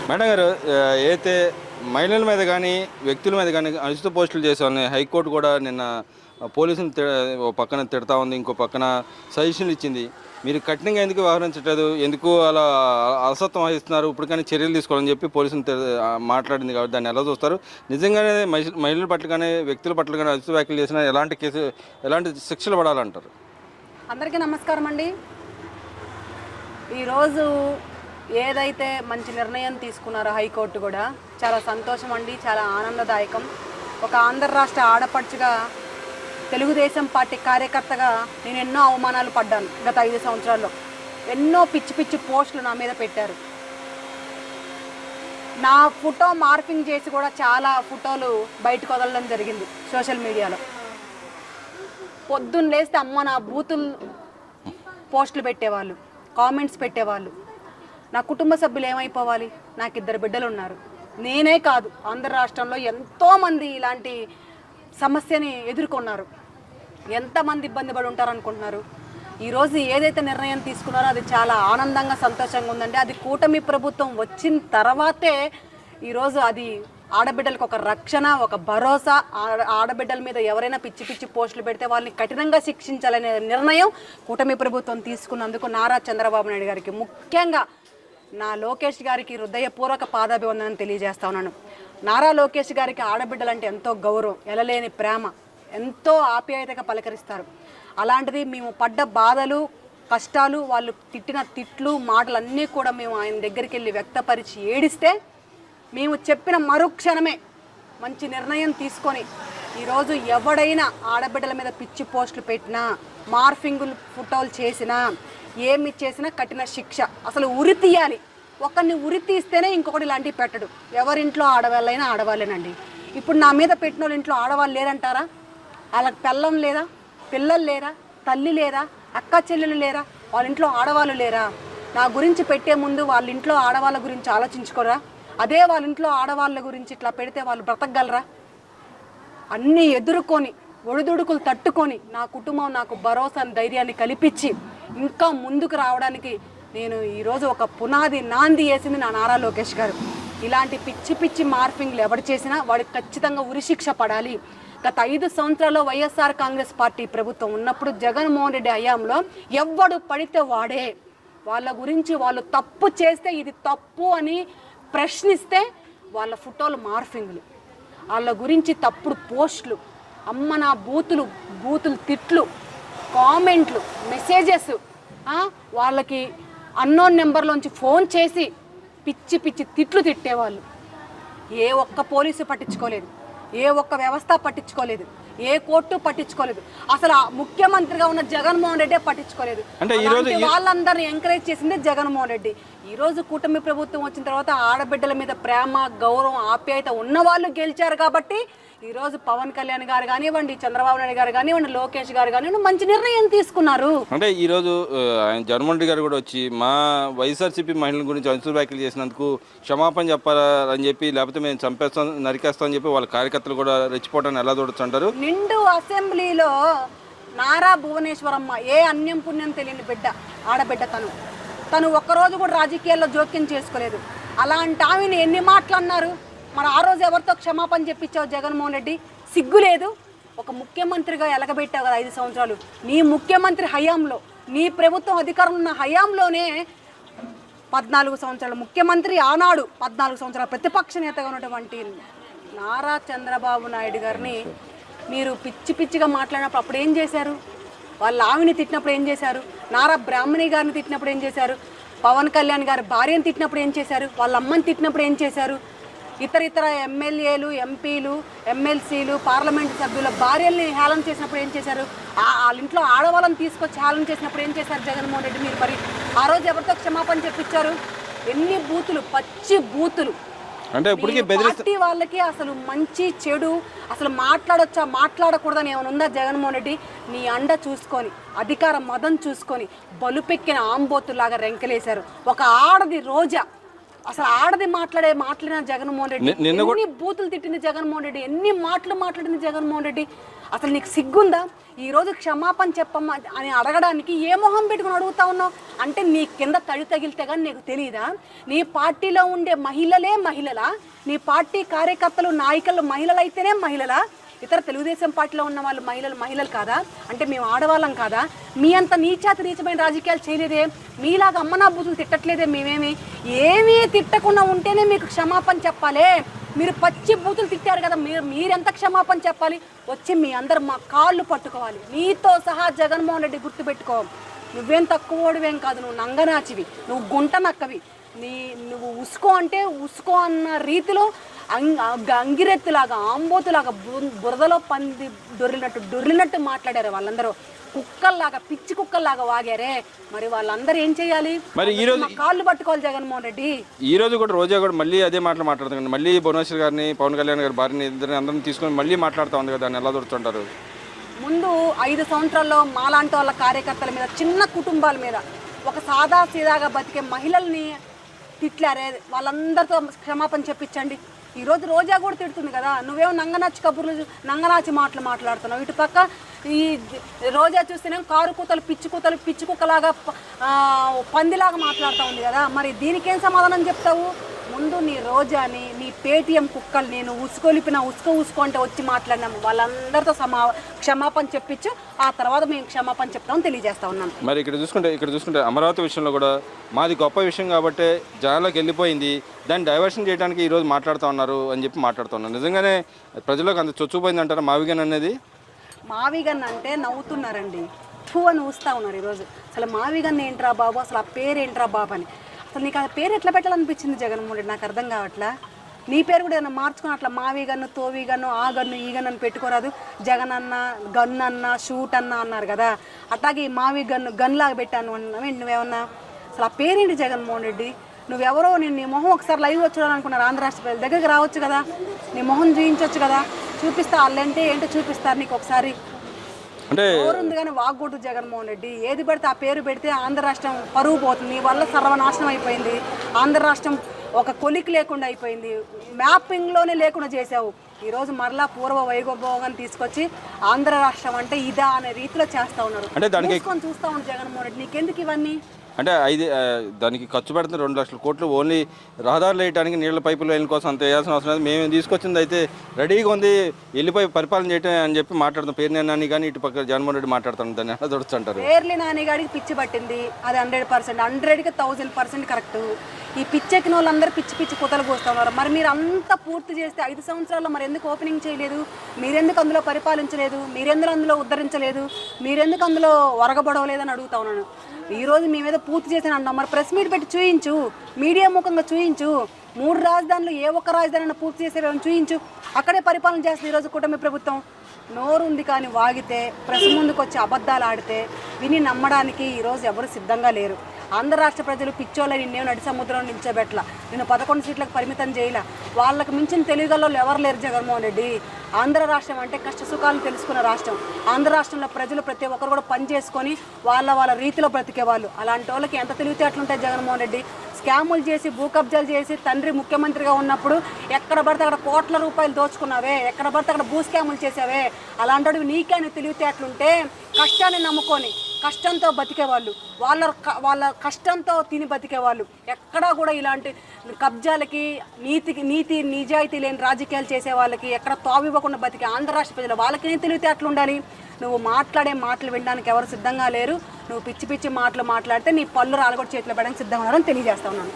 Madam గారు అయితే మహిళల మీద కానీ వ్యక్తుల మీద కానీ అనుచిత పోస్టులు చేసేవాళ్ళని హైకోర్టు కూడా నిన్న పోలీసులు ఓ పక్కన తిడతా ఉంది, ఇంకో పక్కన సజెషన్లు ఇచ్చింది. మీరు కఠినంగా ఎందుకు వ్యవహరించట్లేదు, ఎందుకు అలా అలసత్వం వహిస్తున్నారు, ఇప్పుడు కానీ చర్యలు తీసుకోవాలని చెప్పి పోలీసులు మాట్లాడింది. కాబట్టి దాన్ని ఎలా చూస్తారు? నిజంగానే మహిళల పట్ల కానీ వ్యక్తుల పట్ల కానీ అనుచిత వ్యాఖ్యలు చేసినా ఎలాంటి శిక్షలు పడాలంటారు? అందరికీ నమస్కారం అండి. ఈరోజు ఏదైతే మంచి నిర్ణయం తీసుకున్నారో హైకోర్టు కూడా చాలా సంతోషం అండి, చాలా ఆనందదాయకం. ఒక ఆంధ్ర రాష్ట్ర ఆడపడుచుగా, తెలుగుదేశం పార్టీ కార్యకర్తగా నేను ఎన్నో అవమానాలు పడ్డాను. గత 5 సంవత్సరాల్లో ఎన్నో పిచ్చి పిచ్చి పోస్టులు నా మీద పెట్టారు. నా ఫోటో మార్పింగ్ చేసి కూడా చాలా ఫోటోలు బయటకు వదలడం జరిగింది సోషల్ మీడియాలో. పొద్దున్న లేస్తే అమ్మ నా బూతులు పోస్టులు పెట్టేవాళ్ళు, కామెంట్స్ పెట్టేవాళ్ళు. నా కుటుంబ సభ్యులు ఏమైపోవాలి? నాకు 2 బిడ్డలు ఉన్నారు. నేనే కాదు, ఆంధ్ర రాష్ట్రంలో ఎంతోమంది ఇలాంటి సమస్యని ఎదుర్కొన్నారు. ఎంతమంది ఇబ్బంది పడి ఉంటారు అనుకుంటున్నారు? ఈరోజు ఏదైతే నిర్ణయం తీసుకున్నారో అది చాలా ఆనందంగా, సంతోషంగా ఉందండి. అది కూటమి ప్రభుత్వం వచ్చిన తర్వాతే ఈరోజు అది ఆడబిడ్డలకు ఒక రక్షణ, ఒక భరోసా. ఆడబిడ్డల మీద ఎవరైనా పిచ్చి పిచ్చి పోస్టులు పెడితే వాళ్ళని కఠినంగా శిక్షించాలనే నిర్ణయం కూటమి ప్రభుత్వం తీసుకున్నందుకు నారా చంద్రబాబు నాయుడు గారికి, ముఖ్యంగా నా లోకేష్ గారికి హృదయపూర్వక పాదాభివందనం తెలియజేస్తా ఉన్నాను. నారా లోకేష్ గారికి ఆడబిడ్డలంటే ఎంతో గౌరవం, ఎలలేని ప్రేమ, ఎంతో ఆప్యాయతగా పలకరిస్తారు. అలాంటిది మేము పడ్డ బాధలు, కష్టాలు, వాళ్ళు తిట్టిన తిట్లు, మాటలన్నీ కూడా మేము ఆయన దగ్గరికి వెళ్ళి వ్యక్తపరిచి ఏడిస్తే మేము చెప్పిన మరుక్షణమే మంచి నిర్ణయం తీసుకొని ఈరోజు ఎవడైనా ఆడబిడ్డల మీద పిచ్చి పోస్టులు పెట్టినా, మార్ఫింగులు ఫోటోలు చేసినా, ఏమి చేసినా కఠిన శిక్ష. అసలు ఉరి తీయాలి. ఒకరిని ఉరి తీస్తేనే ఇంకొకటి ఇలాంటివి పెట్టడు. ఎవరింట్లో ఆడవాళ్ళైనా ఆడవాళ్ళేనండి. ఇప్పుడు నా మీద పెట్టిన వాళ్ళ ఇంట్లో ఆడవాళ్ళు లేరంటారా? వాళ్ళకి పిల్లం లేదా, పిల్లలు లేరా, తల్లి లేరా, అక్క చెల్లెలు లేరా, వాళ్ళ ఇంట్లో ఆడవాళ్ళు లేరా? నా గురించి పెట్టే ముందు వాళ్ళ ఇంట్లో ఆడవాళ్ళ గురించి ఆలోచించుకోరా? అదే వాళ్ళ ఇంట్లో ఆడవాళ్ళ గురించి ఇట్లా పెడితే వాళ్ళు బ్రతకగలరా? అన్నీ ఎదుర్కొని, ఒడిదుడుకులు తట్టుకొని నా కుటుంబం నాకు భరోసాని, ధైర్యాన్ని కల్పించి ఇంకా ముందుకు రావడానికి నేను ఈరోజు ఒక పునాది, నాంది వేసింది నా నారా లోకేష్ గారు. ఇలాంటి పిచ్చి పిచ్చి మార్పింగ్లు ఎవరు చేసినా వాడికి ఖచ్చితంగా ఉరిశిక్ష పడాలి. గత 5 సంవత్సరాల్లో వైఎస్ఆర్ కాంగ్రెస్ పార్టీ ప్రభుత్వం ఉన్నప్పుడు జగన్మోహన్ రెడ్డి హయాంలో ఎవడు పడితే వాడే, వాళ్ళ గురించి వాళ్ళు తప్పు చేస్తే ఇది తప్పు అని ప్రశ్నిస్తే వాళ్ళ ఫోటోలు మార్ఫింగ్లు, వాళ్ళ గురించి తప్పుడు పోస్టులు, అమ్మ నా బూతులు తిట్లు, కామెంట్లు, మెసేజెస్, వాళ్ళకి అన్నోన్ నెంబర్లోంచి ఫోన్ చేసి పిచ్చి పిచ్చి తిట్లు తిట్టేవాళ్ళు. ఏ ఒక్క పోలీసు పట్టించుకోలేదు, ఏ ఒక్క వ్యవస్థ పట్టించుకోలేదు, ఏ కోర్టు పట్టించుకోలేదు. అసలు ముఖ్యమంత్రిగా ఉన్న జగన్మోహన్ రెడ్డి పట్టించుకోలేదు. వాళ్ళందరినీ ఎంకరేజ్ చేసిందే జగన్మోహన్ రెడ్డి. ఈరోజు కూటమి ప్రభుత్వం వచ్చిన తర్వాత ఆడబిడ్డల మీద ప్రేమ, గౌరవం, ఆప్యాయత ఉన్న వాళ్ళు గెలిచారు. కాబట్టి ఈరోజు పవన్ కళ్యాణ్ గారు కానివ్వండి, చంద్రబాబు నాయుడు గారు కానివ్వండి, లోకేష్ గారు కానివ్వండి మంచి నిర్ణయం తీసుకున్నారు. అంటే ఈరోజు ఆయన జగన్మోహన్ రెడ్డి గారు కూడా వచ్చి మా వైఎస్ఆర్సీపీ మహిళల గురించి అనుచిత వ్యాఖ్యలు చేసినందుకు క్షమాపణ చెప్పాలని చెప్పి, లేకపోతే మేము చంపేస్తాం, నరికేస్తాం అని చెప్పి వాళ్ళ కార్యకర్తలు కూడా రెచ్చిపోవటాన్ని ఎలా చూడొచ్చు అంటారు? నిండు అసెంబ్లీలో నారా భువనేశ్వరమ్మ, ఏ అన్యం పుణ్యం తెలియని బిడ్డ, ఆడబిడ్డ, తను ఒక్కరోజు కూడా రాజకీయాల్లో జోక్యం చేసుకోలేదు. అలాంటి ఆమెను ఎన్ని మాటలు అన్నారు? మరి ఆ రోజు ఎవరితో క్షమాపణ చెప్పించావు జగన్మోహన్ రెడ్డి? సిగ్గు లేదు? ఒక ముఖ్యమంత్రిగా ఎలగబెట్టావు కదా 5 సంవత్సరాలు. నీ ముఖ్యమంత్రి హయాంలో, నీ ప్రభుత్వం అధికారంలో ఉన్న హయాంలోనే 14 సంవత్సరాల ముఖ్యమంత్రి, ఆనాడు 14 సంవత్సరాల ప్రతిపక్ష నేతగా ఉన్నటువంటి నారా చంద్రబాబు నాయుడు గారిని మీరు పిచ్చి పిచ్చిగా మాట్లాడినప్పుడు అప్పుడు ఏం చేశారు? వాళ్ళ ఆవిని తిట్టినప్పుడు ఏం చేశారు? నారా బ్రాహ్మణి గారిని తిట్టినప్పుడు ఏం చేశారు? పవన్ కళ్యాణ్ గారి భార్యను తిట్టినప్పుడు ఏం చేశారు? వాళ్ళ అమ్మని తిట్టినప్పుడు ఏం చేశారు? ఇతర ఎమ్మెల్యేలు, ఎంపీలు, ఎమ్మెల్సీలు, పార్లమెంటు సభ్యుల భార్యల్ని హేళన చేసినప్పుడు ఏం చేశారు? వాళ్ళ ఇంట్లో ఆడవాళ్ళని తీసుకొచ్చి హేళన చేసినప్పుడు ఏం చేశారు జగన్మోహన్ రెడ్డి? మీరు మరి ఆ రోజు ఎవరితో క్షమాపణ చెప్పించారు? ఎన్ని బూతులు, పచ్చి బూతులు. అంటే ఇప్పటికీ పార్టీ వాళ్ళకి అసలు మంచి చెడు అసలు మాట్లాడొచ్చా, మాట్లాడకూడదని ఏమైనా ఉందా జగన్మోహన్ రెడ్డి? నీ అండ చూసుకొని, అధికార మదం చూసుకొని బలుపెక్కిన ఆంబోతులాగా రెంకలేశారు. ఒక ఆడది రోజా అసలు ఆడది మాట్లాడిన జగన్మోహన్ రెడ్డి, ఎన్ని బూతులు తిట్టింది జగన్మోహన్ రెడ్డి, ఎన్ని మాటలు మాట్లాడింది జగన్మోహన్ రెడ్డి. అసలు నీకు సిగ్గుందా? ఈరోజు క్షమాపణ చెప్పమ్మా అని అడగడానికి ఏ మొహం పెట్టుకుని అడుగుతా ఉన్నావు అంటే నీ కింద తడి తగిలితే కానీ నీకు తెలియదా? నీ పార్టీలో ఉండే మహిళలే మహిళలా? నీ పార్టీ కార్యకర్తలు నాయకులు మహిళలు అయితేనే మహిళలా? ఇతర తెలుగుదేశం పార్టీలో ఉన్న వాళ్ళు మహిళలు కాదా? అంటే మేము ఆడవాళ్ళం కాదా? మీ అంత నీచమైన రాజకీయాలు చేయలేదే, మీలాగా అమ్మనా బూతులు తిట్టట్లేదే. ఏమీ తిట్టకుండా ఉంటేనే మీకు క్షమాపణ చెప్పాలి. మీరు పచ్చి బూతులు తిట్టారు కదా, మీరెంత క్షమాపణ చెప్పాలి? వచ్చి మీ అందరు మా కాళ్ళు పట్టుకోవాలి, నీతో సహా. జగన్మోహన్ రెడ్డి గుర్తుపెట్టుకో, నువ్వేం తక్కువోడివేం కాదు, నువ్వు నంగనాచివి, నువ్వు గుంట నక్కవి. నువ్వు ఉసుకో అంటే ఉసుకో అన్న రీతిలో అంగిరెత్తులాగా ఆంబోతులాగా బురదలో పంది దొర్లినట్టు మాట్లాడారు వాళ్ళందరూ. కుక్కల్లాగా పిచ్చి కుక్కల్లాగా వాగారే. మరి వాళ్ళందరూ ఏం చేయాలి? మరి ఈ రోజు కాళ్ళు పట్టుకోవాలి జగన్మోహన్ రెడ్డి. ఈ రోజు కూడా రోజా కూడా మళ్ళీ అదే మాటలు మాట్లాడుతుంది. మళ్ళీ భువనేశ్వర్ గారిని, పవన్ కళ్యాణ్ గారి భార్యని, ఇద్దరిని అందరిని తీసుకొని మళ్ళీ మాట్లాడుతూ ఉంది కదా, దాన్ని ఎలా దొరుకుతుంటారు? ముందు 5 సంవత్సరాల్లో మాలాంటి వాళ్ళ కార్యకర్తల మీద, చిన్న కుటుంబాల మీద, ఒక సాదా సీదాగా బతికే మహిళల్ని తిట్లారే. వాళ్ళందరితో క్షమాపణ చెప్పించండి. ఈరోజు రోజా కూడా తిడుతుంది కదా, నువ్వేమో నంగనాచి మాటలు మాట్లాడుతున్నావు. ఇటు పక్క ఈ రోజా చూస్తేనే కారు కూతలు పిచ్చి కుక్కలాగా పందిలాగా మాట్లాడుతూ ఉంది కదా. మరి దీనికేం సమాధానం చెప్తావు? ముందు నీ రోజాని, నీ పేటీఎం కుక్కలు, నేను ఉసుకొలిపిన ఉసుకో అంటే వచ్చి మాట్లాడినాము వాళ్ళందరితో క్షమాపణ చెప్పించు. ఆ తర్వాత మేము క్షమాపణ చెప్తామని తెలియజేస్తా ఉన్నాను. మరి ఇక్కడ చూసుకుంటే అమరావతి విషయంలో కూడా మాది గొప్ప విషయం కాబట్టి జనాల్లోకి వెళ్ళిపోయింది, దాన్ని డైవర్షన్ చేయడానికి ఈరోజు మాట్లాడుతూ ఉన్నారు అని చెప్పి మాట్లాడుతున్నారు. నిజంగానే ప్రజలకు అంత చొచ్చుపోయింది అంటారా మావిగన్ అనేది? మావిగన్ అంటే నవ్వుతున్నారండి, ఫూ అని ఊస్తూ ఉన్నారు ఈరోజు. అసలు మావిగన్ ఏంట్రా బాబు, అసలు ఆ పేరు ఏంట్రా బాబు అని. అసలు నీకు ఆ పేరు ఎట్లా పెట్టాలనిపించింది జగన్మోహన్ రెడ్డి? నాకు అర్థం కావట్లా. నీ పేరు కూడా ఏదైనా మార్చుకుని అట్లా మావి గన్ను, తోవి గన్ను, ఆ గన్ను, ఈ గన్ను అని పెట్టుకోరాదు. జగన్ అన్న, గన్ అన్న, షూట్ అన్న అన్నారు కదా, అట్లాగే మావి గన్లాగా పెట్టాను అన్నావేంటి నువ్వేమన్నా? అసలు ఆ పేరేంటి జగన్మోహన్ రెడ్డి? నువ్వెవరో, నేను నీ మొహం ఒకసారి లైవ్ చూడాలనుకున్నారు. ఆంధ్ర రాష్ట్ర ప్రజల దగ్గరికి రావచ్చు కదా, నీ మొహం చూపించవచ్చు కదా, చూపిస్తా. వాళ్ళంటే ఏంటో చూపిస్తారు నీకు ఒకసారి. అంటే ఉంది కానీ వాగ్గూడదు జగన్మోహన్ రెడ్డి. ఏది పెడితే ఆ పేరు పెడితే ఆంధ్ర రాష్ట్రం పరువు పోతుంది. నీ వల్ల సర్వనాశనం అయిపోయింది. ఆంధ్ర రాష్ట్రం ఒక కొలిక్ లేకుండా అయిపోయింది. మ్యాపింగ్లోనే లేకుండా చేసావు. ఈరోజు మరలా పూర్వ వైభోగాన్ని తీసుకొచ్చి ఆంధ్ర రాష్ట్రం అంటే ఇదా అనే రీతిలో చేస్తూ ఉన్నారు. అంటే దానికి చూస్తూ ఉన్నాడు జగన్మోహన్ రెడ్డి. నీకెందుకు ఇవన్నీ? అంటే దానికి ఖర్చు పెడుతున్న 2 లక్షల కోట్లు ఓన్లీ రహదారులు వేయడానికి, నీళ్ల పైపులు వేయడం కోసం అంత వేయాల్సిన అవసరం లేదు. మేము తీసుకొచ్చింది అయితే రెడీగా ఉంది, వెళ్ళిపోయి పరిపాలన చేయటం అని చెప్పి మాట్లాడుతాం. పేర్ని నాని కానీ ఇటు పక్క జగన్మోహన్ రెడ్డి మాట్లాడుతాం. దాన్ని ఎలా దొరుకుతుంటారు? పేర్ని నాని గారికి పిచ్చి పట్టింది, అది 100%, 100కి 1000% కరెక్ట్. ఈ పిచ్చెక్కిన వాళ్ళందరూ పిచ్చి కుతలు పోస్తున్నారు. మరి మీరు అంతా పూర్తి చేస్తే 5 సంవత్సరాల్లో మరి ఎందుకు ఓపెనింగ్ చేయలేదు? మీరెందుకు అందులో పరిపాలించలేదు? మీరెందుకు అందులో ఉద్ధరించలేదు? మీరెందుకు అందులో ఒరగబడవలేదని అడుగుతా ఉన్నాను. ఈరోజు మీ మీద పూర్తి చేసిన అంటాం. మరి ప్రెస్ మీట్ పెట్టి చూయించు, మీడియా ముఖంగా చూయించు. 3 రాజధానులు ఏ ఒక్క రాజధాని పూర్తి చేసేవేమో చూయించు. అక్కడే పరిపాలన చేస్తుంది ఈరోజు కూటమి ప్రభుత్వం. నోరు ఉంది కానీ వాగితే, ప్రెస్ ముందుకు వచ్చి అబద్ధాలు ఆడితే విని నమ్మడానికి ఈరోజు ఎవరు సిద్ధంగా లేరు. ఆంధ్ర రాష్ట్ర ప్రజలు పిచ్చోళ్ళని నిన్నేం నడి సముద్రం నిల్చోబెట్ల, నేను 11 సీట్లకు పరిమితం చేయలే. వాళ్ళకి మించిన తెలుగులో ఎవరు లేరు జగన్మోహన్ రెడ్డి. ఆంధ్ర రాష్ట్రం అంటే కష్ట సుఖాలు తెలుసుకున్న రాష్ట్రం. ఆంధ్ర రాష్ట్రంలో ప్రజలు ప్రతి ఒక్కరు కూడా పని చేసుకొని వాళ్ళ రీతిలో బ్రతికేవాళ్ళు. అలాంటి వాళ్ళకి ఎంత తెలివితేటలుంటాయి జగన్మోహన్ రెడ్డి? స్కాములు చేసి, భూ కబ్జాలు చేసి, తండ్రి ముఖ్యమంత్రిగా ఉన్నప్పుడు ఎక్కడ పడితే అక్కడ కోట్ల రూపాయలు దోచుకున్నావే, ఎక్కడ పడితే అక్కడ భూ స్కాములు చేసావే. అలాంటి నీకే తెలివితేటలుంటే కష్టాన్ని నమ్ముకొని కష్టంతో బతికేవాళ్ళు, వాళ్ళ కష్టంతో తిని బతికేవాళ్ళు. ఎక్కడా కూడా ఇలాంటి కబ్జాలకి, నీతి నిజాయితీ లేని రాజకీయాలు చేసే వాళ్ళకి ఎక్కడ తావివ్వకుండా బతికే ఆంధ్ర రాష్ట్ర ప్రజలు వాళ్ళకి తెలివితేటలు ఉండాలి. నువ్వు మాట్లాడే మాటలు వినడానికి ఎవరు సిద్ధంగా లేరు. నువ్వు పిచ్చి మాటలు మాట్లాడితే నీ పళ్ళు రాలగొట్టి చేతిలో పెట్టడానికి సిద్ధంగా ఉన్నారని తెలియజేస్తా ఉన్నాను.